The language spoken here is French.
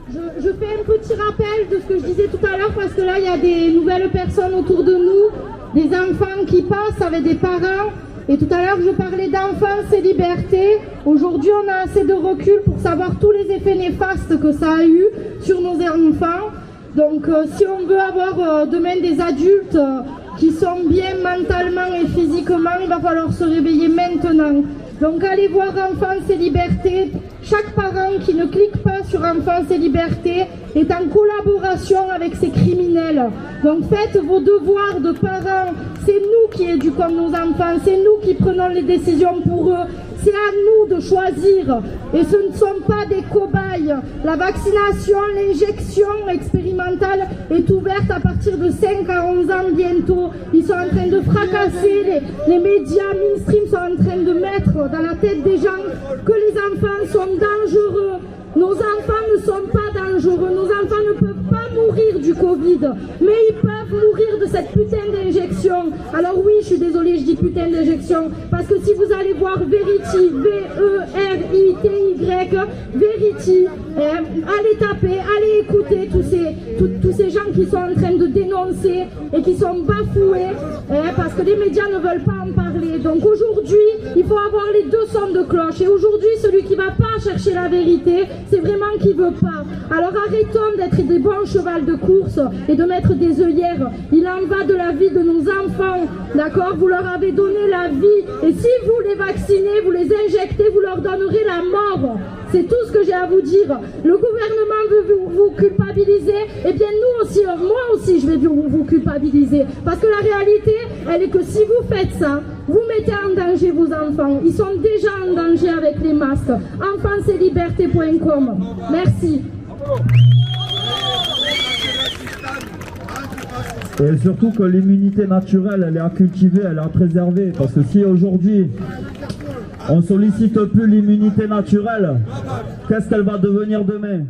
Je fais un petit rappel de ce que je disais tout à l'heure parce que là il y a des nouvelles personnes autour de nous, des enfants qui passent avec des parents. Et tout à l'heure je parlais d'enfance et liberté. Aujourd'hui on a assez de recul pour savoir tous les effets néfastes que ça a eu sur nos enfants. Donc si on veut avoir demain des adultes qui sont bien mentalement et physiquement, il va falloir se réveiller maintenant. Donc allez voir Enfance et Liberté. Chaque parent qui ne clique pas sur Enfance et Liberté est en collaboration avec ces criminels. Donc faites vos devoirs de parents. C'est nous qui éduquons nos enfants, c'est nous qui prenons les décisions pour eux. C'est à nous de choisir et ce ne sont pas des cobayes. La vaccination, l'injection expérimentale est ouverte à partir de 5 à 11 ans bientôt. Ils sont en train de fracasser, les médias mainstream sont en train de mettre dans la tête des gens que les enfants sont dangereux. Nos enfants ne sont pas dangereux, nos enfants ne peuvent pas mourir du Covid, mais ils peuvent mourir de cette putain d'injection. Alors oui, je suis désolée, je dis putain d'injection, parce que si vous allez voir Verity, V-E-R-I-T-Y, Verity, allez taper, allez écouter tous ces gens qui sont en train de dénoncer et qui sont bafoués, parce que les médias ne veulent pas en parler. Donc aujourd'hui, il faut avoir les deux sons de cloche. Et aujourd'hui, celui qui ne va pas chercher la vérité, c'est vraiment qui veut pas. Alors arrêtons d'être des bons chevals de course et de mettre des œillères. Il en va de la vie de nos enfants, d'accord? Vous leur avez donné la vie et si vous les vaccinez, vous les injectez, vous leur donnerez la mort. C'est tout ce que j'ai à vous dire. Le gouvernement veut vous culpabiliser, et bien nous aussi, moi aussi je vais vous culpabiliser. Parce que la réalité, elle est que si vous faites ça, vous mettez en danger vos enfants. Ils sont déjà en danger avec les masques. Enfanceetliberté.com. Merci. Et surtout que l'immunité naturelle, elle est à cultiver, elle est à préserver. Parce que si aujourd'hui, on ne sollicite plus l'immunité naturelle, qu'est-ce qu'elle va devenir demain?